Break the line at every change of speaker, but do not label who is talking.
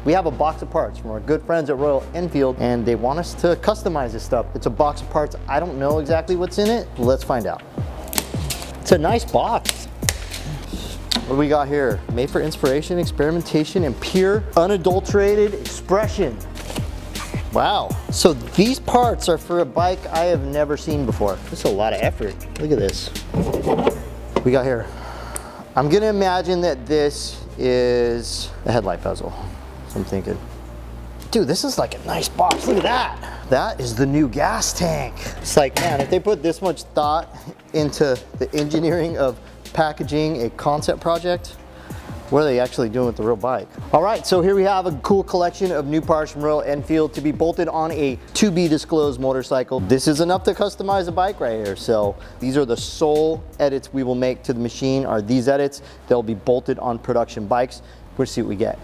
We have a box of parts from our good friends at Royal Enfield, and they want us to customize this stuff. It's a box of parts. I don't know exactly what's in it. Let's find out. It's a nice box. What do we got here? Made for inspiration, experimentation, and pure, unadulterated expression. Wow. So these parts are for a bike I have never seen before. This is a lot of effort. Look at this. What we got here? I'm gonna imagine that this is a headlight bezel. So I'm thinking. Dude, this is like a nice box. Look at that. That is the new gas tank. It's like, man, if they put this much thought into the engineering of packaging a concept project, what are they actually doing with the real bike? All right, so here we have a cool collection of new parts from Royal Enfield to be bolted on a to be disclosed motorcycle. This is enough to customize a bike right here. So these are the sole edits we will make to the machine are these edits. They'll be bolted on production bikes. We'll see what we get.